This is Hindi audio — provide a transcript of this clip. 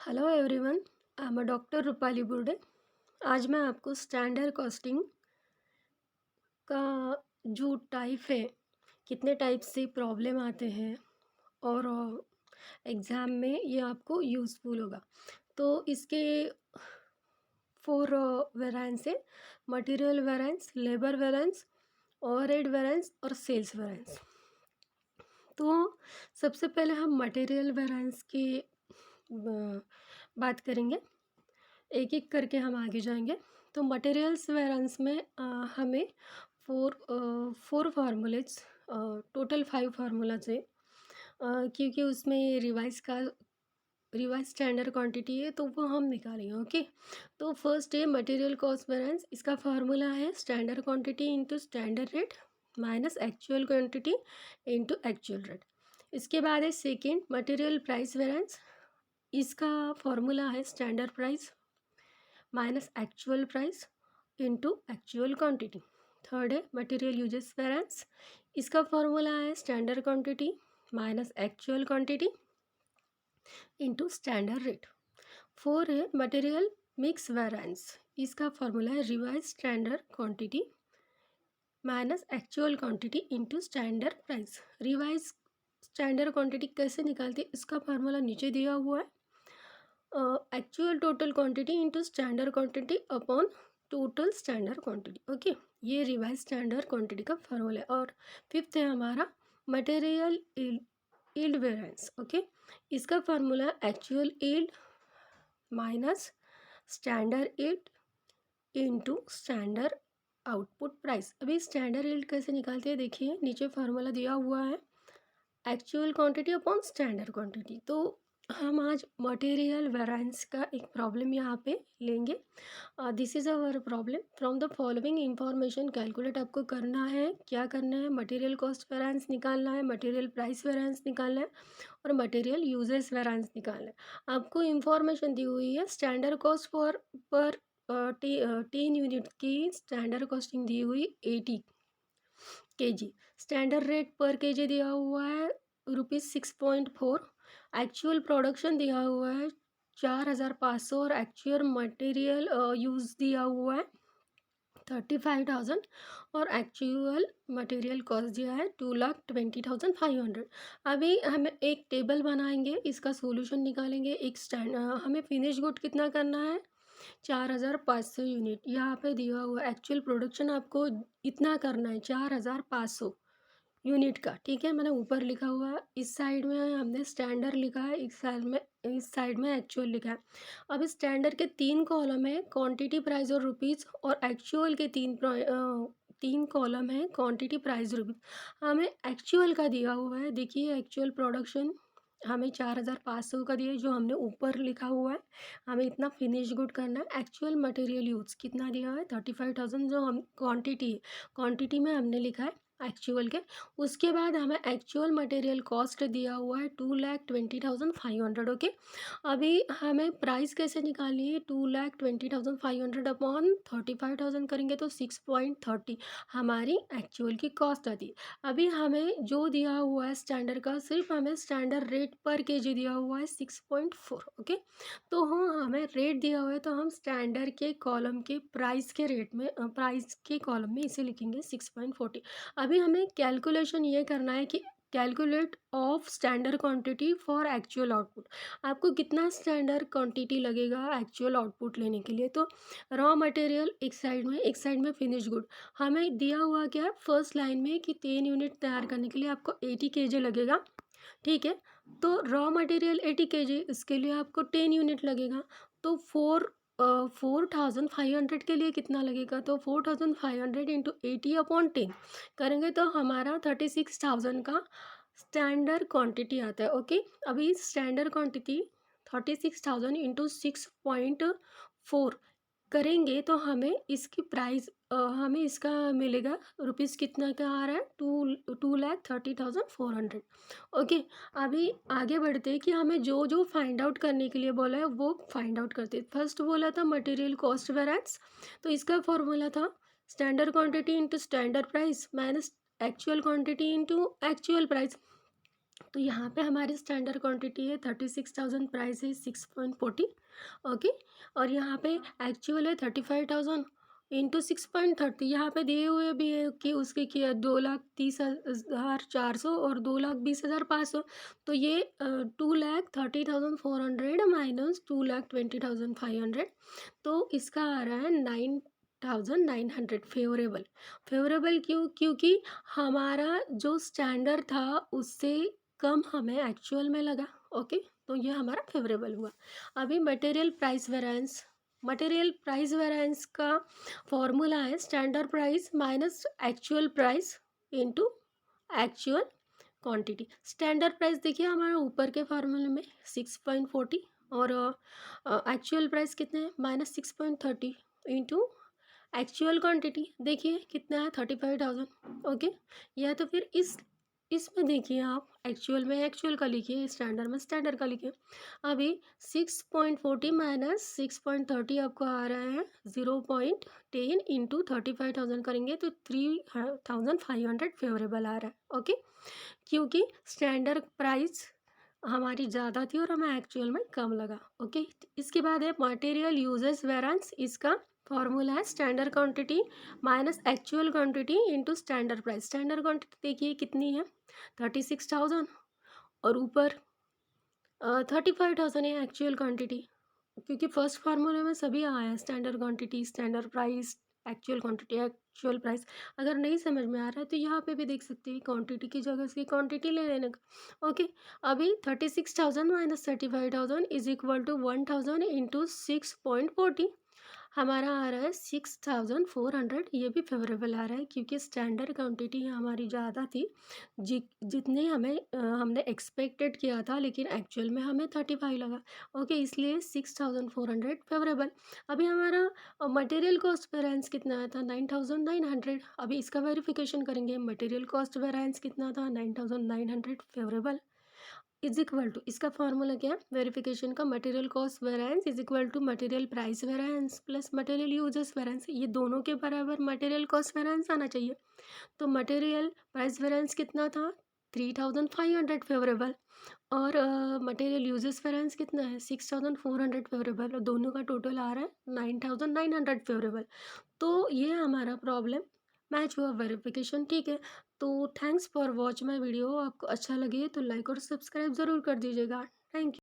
Hello everyone, I am doctor Rupali Burde. आज मैं आपको स्टैंडर्ड कॉस्टिंग का जो टाइप है, कितने टाइप से प्रॉब्लम आते हैं और एग्ज़ाम में ये आपको यूज़फुल होगा। तो इसके 4 वेरिएंट्स है: material variance, labour variance, overhead variance और सेल्स वेरिएंस। तो सबसे पहले हम मटेरियल वेरिएंस की बात करेंगे, एक एक करके हम आगे जाएंगे। तो मटेरियल्स वेरिएंस में हमें फोर फार्मूलेज, टोटल 5 फार्मूलाज है, क्योंकि उसमें रिवाइज स्टैंडर्ड क्वांटिटी है तो वो हम निकालेंगे। ओके, तो फर्स्ट है मटेरियल कॉस्ट वेरिएंस। इसका फार्मूला है standard quantity into standard rate minus actual quantity into actual rate. इसके बाद है सेकेंड मटेरियल प्राइस वेरिएंस। इसका फार्मूला है standard price minus actual price into actual quantity. Third है मटेरियल यूजेस वेरिएंस। इसका फॉर्मूला है standard quantity minus actual quantity into standard rate. Four है मटेरियल मिक्स वेरिएंस। इसका फॉर्मूला है revise standard quantity minus actual quantity into standard price. Revise standard quantity कैसे निकालते, इसका फार्मूला नीचे दिया हुआ है। Actual total quantity into standard quantity upon total standard quantity. Okay, ये रिवाइज स्टैंडर्ड क्वांटिटी का फार्मूला है। और फिफ्थ है हमारा मटेरियल यील्ड वेरिएंस। ओके, इसका फार्मूला है actual yield minus standard yield into standard output price. अभी स्टैंडर्ड यील्ड कैसे निकालते हैं देखिए, नीचे फार्मूला दिया हुआ है actual quantity upon standard quantity. तो हम आज मटेरियल वेरिएंस का एक प्रॉब्लम यहाँ पे लेंगे। This is our problem from the following information calculate आपको करना है। क्या करना है? मटेरियल कॉस्ट वेरिएंस निकालना है, मटेरियल प्राइस वेरिएंस निकालना है और मटेरियल यूजेस वेरिएंस निकालना है। आपको इंफॉर्मेशन दी हुई है स्टैंडर्ड कॉस्ट फॉर पर 10 यूनिट की स्टैंडर्ड कॉस्टिंग दी हुई 80 kg। स्टैंडर्ड रेट पर केजी दिया हुआ है ₹6.4। एक्चुअल प्रोडक्शन दिया हुआ है 4,500 और एक्चुअल मटेरियल यूज़ दिया हुआ है 35,000 और एक्चुअल मटेरियल कॉस्ट दिया है 2,20,500। अभी हम एक टेबल बनाएंगे, इसका सॉल्यूशन निकालेंगे। हमें फिनिश गुड कितना करना है 4,500 यूनिट। यहाँ पे दिया हुआ एक्चुअल प्रोडक्शन आपको इतना करना है 4,500 यूनिट का। ठीक है, मैंने ऊपर लिखा हुआ है, इस साइड में हमने स्टैंडर्ड लिखा है, इस साइड में एक्चुअल लिखा है। अब स्टैंडर्ड के 3 कॉलम है क्वांटिटी प्राइस और रुपीज़, और एक्चुअल के 3 कॉलम है क्वांटिटी प्राइस रुपीज़। हमें एक्चुअल का दिया हुआ है, देखिए एक्चुअल प्रोडक्शन हमें 4,500 का दिया है जो हमने ऊपर लिखा हुआ है। हमें इतना फिनिश गुड करना है। एक्चुअल मटेरियल यूज़ कितना दिया है 35,000, जो हम क्वांटिटी में हमने लिखा है एक्चुअल के। उसके बाद हमें एक्चुअल मटेरियल कॉस्ट दिया हुआ है 2,20,500। ओके, अभी हमें प्राइस कैसे निकालनी है, 2,20,500 अपॉन 35,000 करेंगे तो 6.30 हमारी एक्चुअल की कॉस्ट आती है। अभी हमें जो दिया हुआ है स्टैंडर्ड का, सिर्फ हमें स्टैंडर्ड रेट पर केजी दिया हुआ है 6.4। ओके, तो हमें रेट दिया हुआ है तो हम स्टैंडर्ड के कॉलम के प्राइस के रेट में प्राइस के कॉलम में इसे लिखेंगे 6.40। अभी हमें कैलकुलेशन ये करना है कि calculate of standard quantity for actual output. आपको कितना स्टैंडर्ड क्वांटिटी लगेगा एक्चुअल आउटपुट लेने के लिए। तो रॉ मटेरियल एक साइड में फिनिश गुड। हमें दिया हुआ क्या है फर्स्ट लाइन में कि 3 यूनिट तैयार करने के लिए आपको 80 kg लगेगा। ठीक है, तो रॉ मटेरियल 80 kg, इसके लिए आपको 10 यूनिट लगेगा। तो 4,500 के लिए कितना लगेगा, तो 4,500 इंटू 80/10 करेंगे तो हमारा 36,000 का स्टैंडर्ड क्वांटिटी आता है। ओके, अभी स्टैंडर्ड क्वांटिटी 36,000 इंटू 6.4 करेंगे तो हमें इसकी प्राइस हमें इसका मिलेगा रुपीज़ कितना का आ रहा है 2,30,400। ओके, अभी आगे बढ़ते हैं कि हमें जो जो फाइंड आउट करने के लिए बोला है वो फाइंड आउट करते हैं। फर्स्ट बोला था मटेरियल कॉस्ट वेरिएंस, तो इसका फॉर्मूला था standard quantity into standard price minus actual quantity into actual price. तो यहाँ पे हमारी स्टैंडर्ड क्वांटिटी है 36,000, प्राइस है 6.40। ओके। और यहाँ पे एक्चुअल है 35,000 इंटू 6.30। यहाँ पे दिए हुए भी है कि उसकी की 2,30,400 और 2,20,500। तो ये 2,30,400 माइनस 2,20,500, तो इसका आ रहा है 9,900 फेवरेबल। फेवरेबल क्यों? क्योंकि हमारा जो स्टैंडर्ड था उससे कम हमें एक्चुअल में लगा। ओके। तो ये हमारा फेवरेबल हुआ। अभी मटेरियल प्राइस वेरिएंस का फॉर्मूला है standard price minus actual price into actual quantity. Standard price देखिए हमारा ऊपर के फार्मूले में 6.40, और एक्चुअल प्राइस कितने हैं -6.30 इंटू एक्चुअल क्वांटिटी देखिए कितना है 35,000। ओके। या तो फिर इसमें देखिए आप एक्चुअल में एक्चुअल का लिखिए, स्टैंडर्ड में स्टैंडर्ड का लिखिए। अभी 6.40 माइनस 6.30 आपको आ रहा है 0.10 इंटू 35,000 करेंगे तो 3,500 फेवरेबल आ रहा है। ओके। क्योंकि स्टैंडर्ड प्राइस हमारी ज़्यादा थी और हमें एक्चुअल में कम लगा। ओके। इसके बाद है मटेरियल यूजेस वेरिएंस। इसका फॉर्मूला है standard quantity minus actual quantity into standard price. Standard quantity देखिए कितनी है 36,000, और ऊपर 35,000 है एक्चुअल क्वांटिटी। क्योंकि फर्स्ट फार्मूले में सभी आया है standard quantity, standard price, actual quantity, actual price. अगर नहीं समझ में आ रहा है तो यहाँ पे भी देख सकते हैं क्वांटिटी की जगह इसकी क्वांटिटी ले लेने का। ओके। अभी 36,000 minus 35,000 is equal to 1,000 into 6.40। हमारा आ रहा है 6,400। ये भी फेवरेबल आ रहा है क्योंकि स्टैंडर्ड क्वांटिटी हमारी ज़्यादा थी जितनी हमने एक्सपेक्टेड किया था, लेकिन एक्चुअल में हमें 35 लगा। ओके। इसलिए 6,400 फेवरेबल। अभी हमारा मटेरियल कॉस्ट वेरिएंस कितना आया था 9,900। अभी इसका वेरिफिकेशन करेंगे। मटेरियल कॉस्ट वेरिएंस कितना था 9,900 फेवरेबल इज इक्वल टू, इसका फॉर्मूला क्या है वेरिफिकेशन का, material cost variance is equal to material price variance plus material usage variance. ये दोनों के बराबर मटेरियल कॉस्ट वेरिएंस आना चाहिए। तो मटेरियल प्राइस वेरिएंस कितना था 3,500 फेवरेबल, और मटेरियल यूजेस वेरिएंस कितना है 6,400 फेवरेबल, और दोनों का टोटल आ रहा है 9,900 फेवरेबल। तो ये हमारा प्रॉब्लम मैच हुआ, वेरिफिकेशन ठीक है। तो thanks for watch my video. आपको अच्छा लगे तो लाइक और सब्सक्राइब ज़रूर कर दीजिएगा। Thank you.